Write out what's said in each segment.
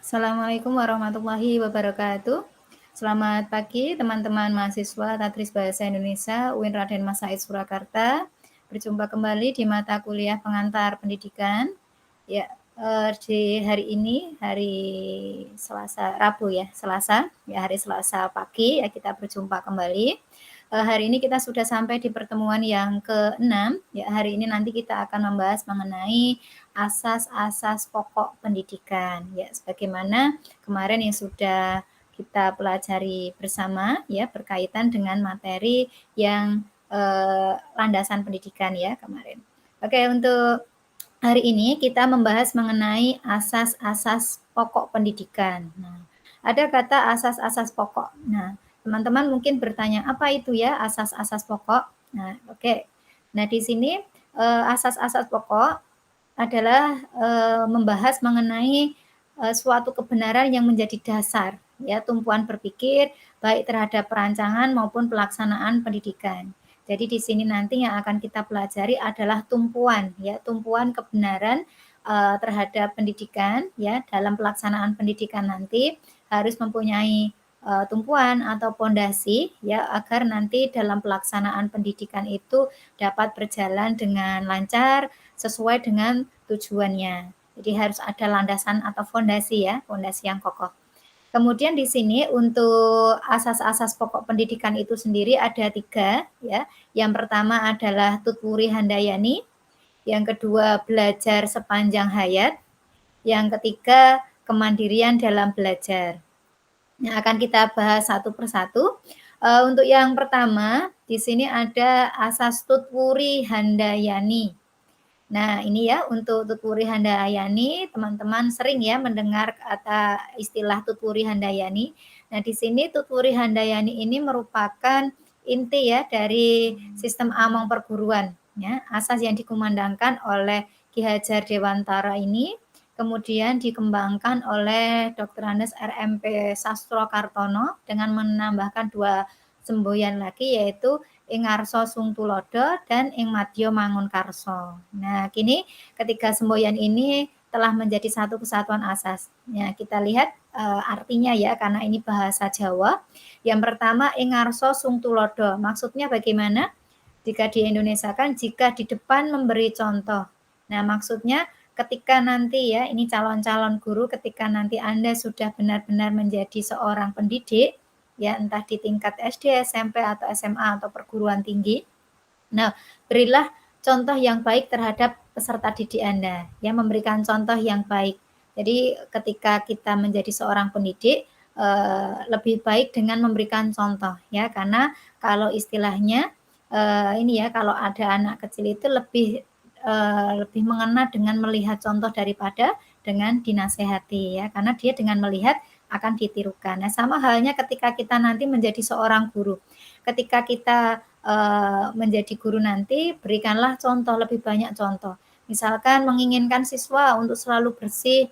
Assalamualaikum warahmatullahi wabarakatuh. Selamat pagi teman-teman mahasiswa Tadris Bahasa Indonesia UIN Raden Mas Said Surakarta. Berjumpa kembali di mata kuliah pengantar pendidikan. Ya, di hari ini hari Selasa, Rabu ya, hari Selasa pagi ya kita berjumpa kembali. Hari ini kita sudah sampai di pertemuan yang ke-6. Ya, hari ini nanti kita akan membahas mengenai asas-asas pokok pendidikan. Ya, sebagaimana kemarin yang sudah kita pelajari bersama ya berkaitan dengan materi yang landasan pendidikan ya kemarin. Oke, untuk hari ini kita membahas mengenai asas-asas pokok pendidikan. Nah, ada kata asas-asas pokok. Nah, teman-teman mungkin bertanya, apa itu ya asas-asas pokok? Nah, oke. Nah, di sini asas-asas pokok adalah membahas mengenai suatu kebenaran yang menjadi dasar ya tumpuan berpikir baik terhadap perancangan maupun pelaksanaan pendidikan. Jadi di sini nanti yang akan kita pelajari adalah tumpuan ya, tumpuan kebenaran terhadap pendidikan ya dalam pelaksanaan pendidikan nanti harus mempunyai tumpuan atau pondasi ya agar nanti dalam pelaksanaan pendidikan itu dapat berjalan dengan lancar sesuai dengan tujuannya. Jadi harus ada landasan atau fondasi ya, fondasi yang kokoh. Kemudian di sini untuk asas-asas pokok pendidikan itu sendiri ada 3 ya. Yang pertama adalah tutwuri handayani, yang kedua belajar sepanjang hayat, yang ketiga kemandirian dalam belajar. Yang akan kita bahas satu persatu. Untuk yang pertama, di sini ada asas tutwuri handayani. Nah, ini ya untuk Tutwuri Handayani, teman-teman sering ya mendengar kata istilah Tutwuri Handayani. Nah, di sini Tutwuri Handayani ini merupakan inti ya dari sistem Among perguruan ya, asas yang dikumandangkan oleh Ki Hajar Dewantara ini kemudian dikembangkan oleh Dr. Andes RMP Sastrokartono dengan menambahkan 2 semboyan lagi yaitu ing ngarsa sung tulodo dan ing madya mangun karso. Nah, kini ketiga semboyan ini telah menjadi satu kesatuan asas. Ya, kita lihat artinya ya karena ini bahasa Jawa. Yang pertama ing ngarsa sung tulodo. Maksudnya bagaimana? Jika di Indonesia kan jika di depan memberi contoh. Nah, maksudnya ketika nanti ya ini calon-calon guru ketika nanti Anda sudah benar-benar menjadi seorang pendidik ya entah di tingkat SD, SMP atau SMA atau perguruan tinggi. Nah, berilah contoh yang baik terhadap peserta didik Anda, ya memberikan contoh yang baik. Jadi ketika kita menjadi seorang pendidik lebih baik dengan memberikan contoh ya karena kalau istilahnya ini ya kalau ada anak kecil itu lebih mengena dengan melihat contoh daripada dengan dinasehati ya karena dia dengan melihat akan ditirukan. Nah, sama halnya ketika kita nanti menjadi seorang guru. Ketika kita menjadi guru nanti, berikanlah contoh, lebih banyak contoh. Misalkan menginginkan siswa untuk selalu bersih,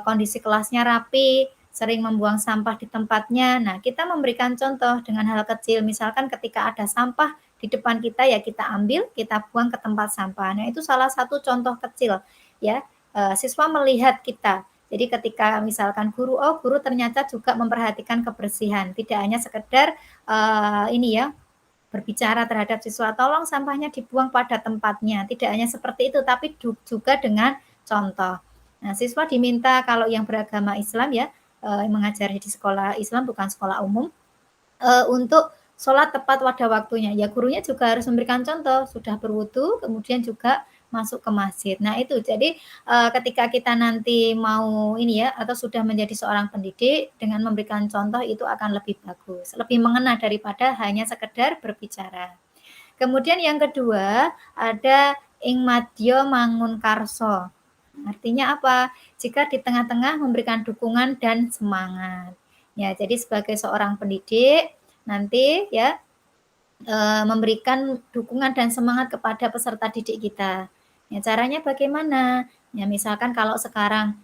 kondisi kelasnya rapi, sering membuang sampah di tempatnya. Nah, kita memberikan contoh dengan hal kecil. Misalkan ketika ada sampah di depan kita, ya kita ambil, kita buang ke tempat sampah. Nah, itu salah satu contoh kecil ya. Siswa melihat kita. Jadi ketika misalkan guru, oh guru ternyata juga memperhatikan kebersihan, tidak hanya sekedar ini ya berbicara terhadap siswa, tolong sampahnya dibuang pada tempatnya. Tidak hanya seperti itu, tapi juga dengan contoh. Nah, siswa diminta kalau yang beragama Islam ya mengajar di sekolah Islam bukan sekolah umum untuk sholat tepat pada waktunya. Ya gurunya juga harus memberikan contoh, sudah berwudu, kemudian juga masuk ke masjid. Nah itu, jadi ketika kita nanti mau ini ya, atau sudah menjadi seorang pendidik, dengan memberikan contoh itu akan lebih bagus, lebih mengena daripada hanya sekedar berbicara. Kemudian yang kedua, ada ing madya mangun karso. Artinya apa? Jika di tengah-tengah memberikan dukungan dan semangat. Ya, jadi sebagai seorang pendidik nanti ya memberikan dukungan dan semangat kepada peserta didik kita. Ya, caranya bagaimana? Ya, misalkan kalau sekarang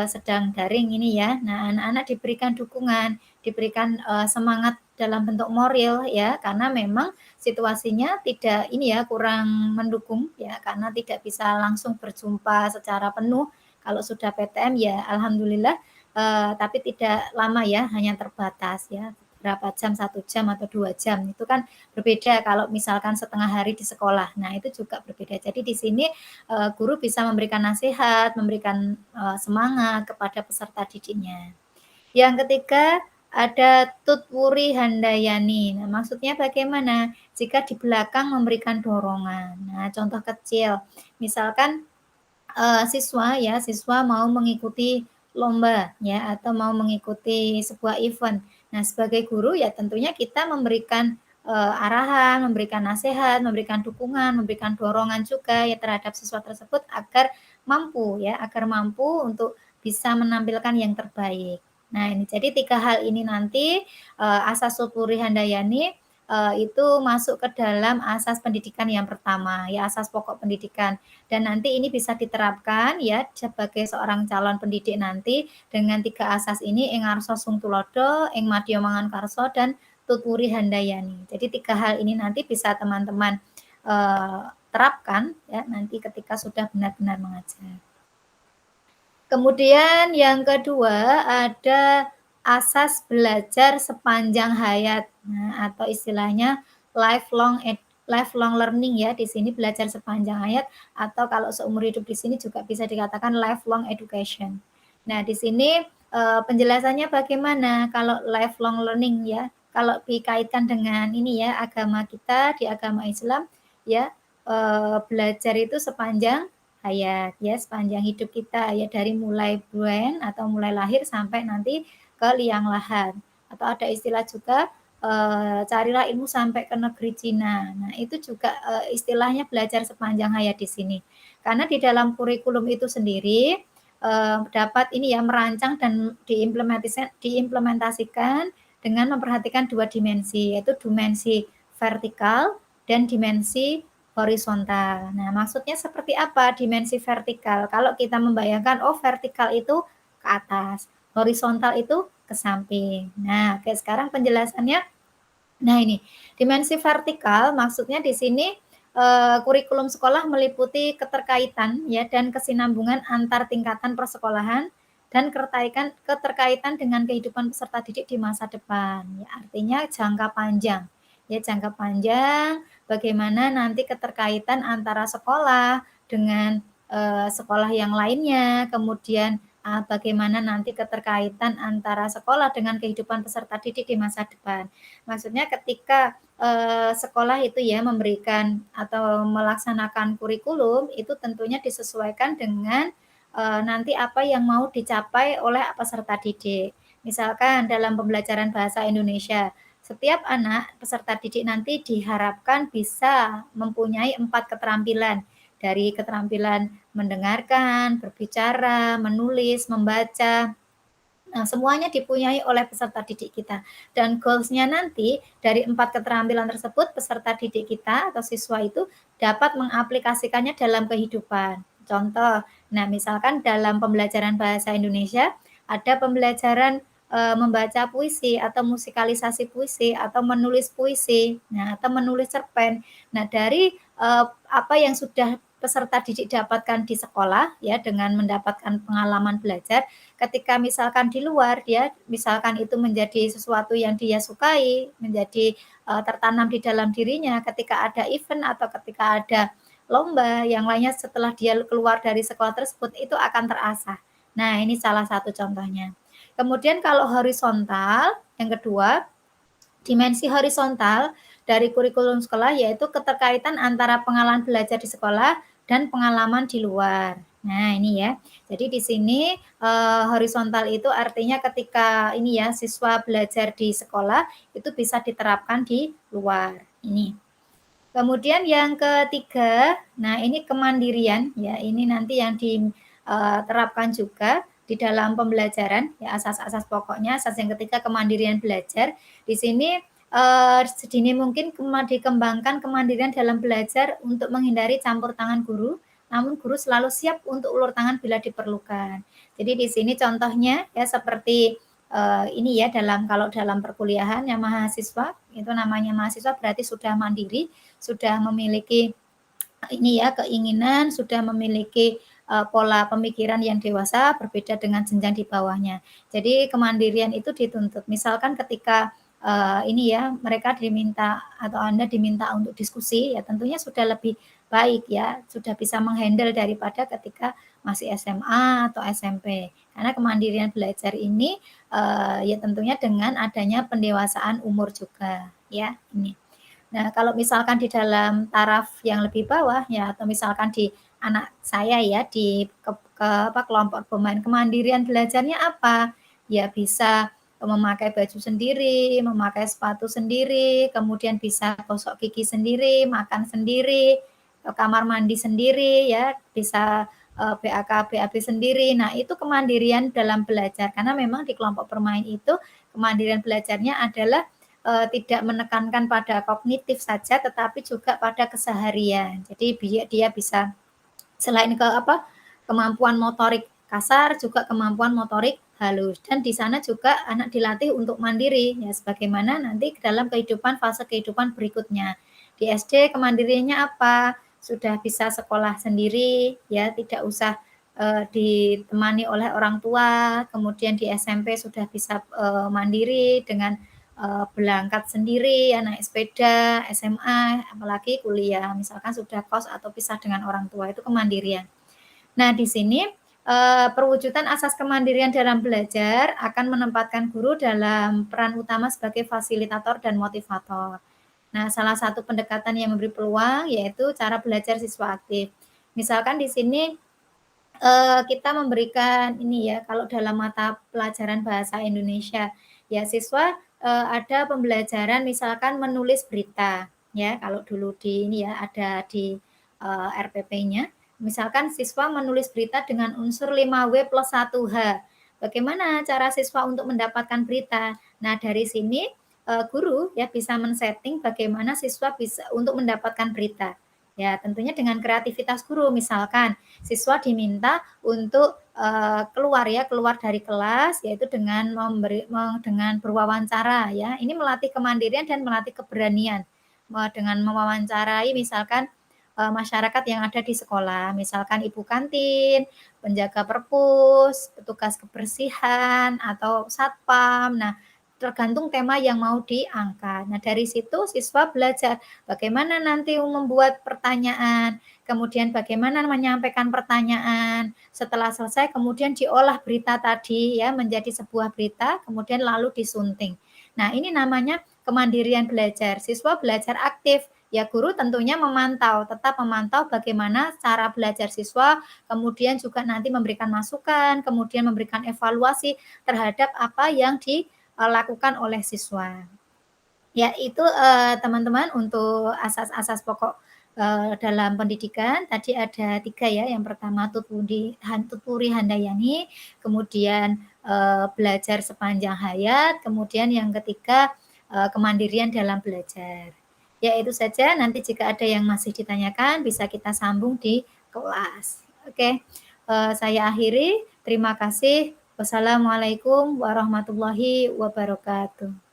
sedang daring ini ya, nah anak-anak diberikan dukungan, diberikan semangat dalam bentuk moral ya, karena memang situasinya tidak ini ya kurang mendukung ya, karena tidak bisa langsung berjumpa secara penuh. Kalau sudah PTM ya, alhamdulillah tapi tidak lama ya, hanya terbatas ya, berapa jam, 1 jam atau 2 jam, itu kan berbeda kalau misalkan setengah hari di sekolah. Nah, itu juga berbeda. Jadi di sini, guru bisa memberikan nasihat, memberikan, semangat kepada peserta didiknya. Yang ketiga, ada Tutwuri Handayani. Nah, maksudnya bagaimana? Jika di belakang memberikan dorongan. Nah, contoh kecil, misalkan siswa mau mengikuti lomba ya atau mau mengikuti sebuah event. Nah, sebagai guru ya tentunya kita memberikan, arahan, memberikan nasihat, memberikan dukungan, memberikan dorongan juga ya terhadap siswa tersebut agar mampu untuk bisa menampilkan yang terbaik. Nah, ini jadi 3 hal ini nanti, asas Supuri Handayani, itu masuk ke dalam asas pendidikan yang pertama ya, asas pokok pendidikan. Dan nanti ini bisa diterapkan ya sebagai seorang calon pendidik nanti dengan 3 asas ini ing arsa sung tulodo, ing madya mangankarsa, dan tutwuri handayani. Jadi 3 hal ini nanti bisa teman-teman, terapkan ya nanti ketika sudah benar-benar mengajar. Kemudian yang kedua ada asas belajar sepanjang hayat. Nah, atau istilahnya lifelong learning ya, di sini belajar sepanjang hayat atau kalau seumur hidup di sini juga bisa dikatakan lifelong education. Nah, di sini, penjelasannya bagaimana kalau lifelong learning ya, kalau dikaitkan dengan ini ya, agama kita di agama Islam ya, belajar itu sepanjang hayat ya, sepanjang hidup kita ya, dari mulai buen atau mulai lahir sampai nanti ke liang lahat. Atau ada istilah juga, carilah ilmu sampai ke negeri Cina. Nah, itu juga, istilahnya belajar sepanjang hayat di sini. Karena di dalam kurikulum itu sendiri, dapat ini ya, merancang dan diimplementasikan dengan memperhatikan 2 dimensi, yaitu dimensi vertikal dan dimensi horizontal. Nah, maksudnya seperti apa dimensi vertikal? Kalau kita membayangkan, oh vertikal itu ke atas, horizontal itu ke samping. Nah, oke sekarang penjelasannya. Nah ini, dimensi vertikal maksudnya di sini, kurikulum sekolah meliputi keterkaitan ya dan kesinambungan antar tingkatan persekolahan dan keterkaitan dengan kehidupan peserta didik di masa depan. Ya, artinya jangka panjang. Ya, jangka panjang bagaimana nanti keterkaitan antara sekolah dengan, sekolah yang lainnya, kemudian, bagaimana nanti keterkaitan antara sekolah dengan kehidupan peserta didik di masa depan. Maksudnya ketika, sekolah itu ya memberikan atau melaksanakan kurikulum, itu tentunya disesuaikan dengan, nanti apa yang mau dicapai oleh peserta didik. Misalkan dalam pembelajaran bahasa Indonesia, setiap anak peserta didik nanti diharapkan bisa mempunyai 4 keterampilan, dari keterampilan mendengarkan, berbicara, menulis, membaca. Nah, semuanya dipunyai oleh peserta didik kita. Dan goals-nya nanti dari 4 keterampilan tersebut, peserta didik kita atau siswa itu dapat mengaplikasikannya dalam kehidupan. Contoh, nah misalkan dalam pembelajaran bahasa Indonesia, ada pembelajaran membaca puisi atau musikalisasi puisi atau menulis puisi, nah atau menulis cerpen. Nah, dari apa yang sudah peserta didik dapatkan di sekolah ya dengan mendapatkan pengalaman belajar, ketika misalkan di luar dia misalkan itu menjadi sesuatu yang dia sukai, menjadi, tertanam di dalam dirinya ketika ada event atau ketika ada lomba yang lainnya setelah dia keluar dari sekolah tersebut itu akan terasah. Nah, ini salah satu contohnya. Kemudian kalau horizontal, yang kedua, dimensi horizontal dari kurikulum sekolah yaitu keterkaitan antara pengalaman belajar di sekolah dan pengalaman di luar. Nah, ini ya. Jadi di sini, horizontal itu artinya ketika ini ya, siswa belajar di sekolah itu bisa diterapkan di luar, ini. Kemudian yang ketiga, nah ini kemandirian ya, ini nanti yang diterapkan juga di dalam pembelajaran ya, asas-asas pokoknya. Asas yang ketiga kemandirian belajar. Di sini, sedini mungkin dikembangkan kemandirian dalam belajar untuk menghindari campur tangan guru, namun guru selalu siap untuk ulur tangan bila diperlukan. Jadi di sini contohnya ya seperti, ini ya kalau dalam perkuliahan yang mahasiswa, itu namanya mahasiswa berarti sudah mandiri, sudah memiliki ini ya keinginan, sudah memiliki, pola pemikiran yang dewasa berbeda dengan jenjang di bawahnya. Jadi kemandirian itu dituntut. Misalkan ketika, ini ya, mereka diminta atau Anda diminta untuk diskusi, ya tentunya sudah lebih baik ya, sudah bisa meng-handle daripada ketika masih SMA atau SMP. Karena kemandirian belajar ini, ya tentunya dengan adanya pendewasaan umur juga, ya, ini. Nah, kalau misalkan di dalam taraf yang lebih bawah ya atau misalkan di anak saya ya di kelompok pemain kemandirian belajarnya apa? Ya bisa memakai baju sendiri, memakai sepatu sendiri, kemudian bisa gosok gigi sendiri, makan sendiri, ke kamar mandi sendiri ya, bisa, BAK, BAB sendiri. Nah, itu kemandirian dalam belajar karena memang di kelompok bermain itu kemandirian belajarnya adalah tidak menekankan pada kognitif saja, tetapi juga pada keseharian. Jadi dia bisa selain kemampuan motorik kasar, juga kemampuan motorik halus. Dan di sana juga anak dilatih untuk mandiri, ya sebagaimana nanti dalam fase kehidupan berikutnya. Di SD kemandiriannya apa? Sudah bisa sekolah sendiri, ya tidak usah ditemani oleh orang tua. Kemudian di SMP sudah bisa mandiri dengan berangkat sendiri, ya naik sepeda, SMA, apalagi kuliah, misalkan sudah kos atau pisah dengan orang tua, itu kemandirian. Nah, di sini, perwujudan asas kemandirian dalam belajar akan menempatkan guru dalam peran utama sebagai fasilitator dan motivator. Nah, salah satu pendekatan yang memberi peluang yaitu cara belajar siswa aktif. Misalkan di sini kita memberikan ini ya, kalau dalam mata pelajaran bahasa Indonesia, ya siswa, ada pembelajaran misalkan menulis berita, ya kalau dulu di ini ya, ada di, RPP-nya, misalkan siswa menulis berita dengan unsur 5W plus 1H. Bagaimana cara siswa untuk mendapatkan berita? Nah, dari sini, guru ya bisa men-setting bagaimana siswa bisa untuk mendapatkan berita. Ya, tentunya dengan kreativitas guru, misalkan siswa diminta untuk, keluar dari kelas, yaitu dengan berwawancara ya. Ini melatih kemandirian dan melatih keberanian, dengan mewawancarai misalkan, masyarakat yang ada di sekolah, misalkan ibu kantin, penjaga perpus, petugas kebersihan, atau satpam. Nah, tergantung tema yang mau diangkat. Nah, dari situ siswa belajar bagaimana nanti membuat pertanyaan, kemudian bagaimana menyampaikan pertanyaan, setelah selesai kemudian diolah berita tadi ya menjadi sebuah berita, kemudian lalu disunting. Nah, ini namanya kemandirian belajar. Siswa belajar aktif, ya guru tentunya memantau, tetap memantau bagaimana cara belajar siswa, kemudian juga nanti memberikan masukan, kemudian memberikan evaluasi terhadap apa yang dilakukan oleh siswa. Ya itu, teman-teman untuk asas-asas pokok, dalam pendidikan tadi ada 3 ya, yang pertama Tutpuri Handayani, kemudian, belajar sepanjang hayat, kemudian yang ketiga, kemandirian dalam belajar. Ya itu saja, nanti jika ada yang masih ditanyakan bisa kita sambung di kelas. Oke, saya akhiri, terima kasih. Wassalamualaikum warahmatullahi wabarakatuh.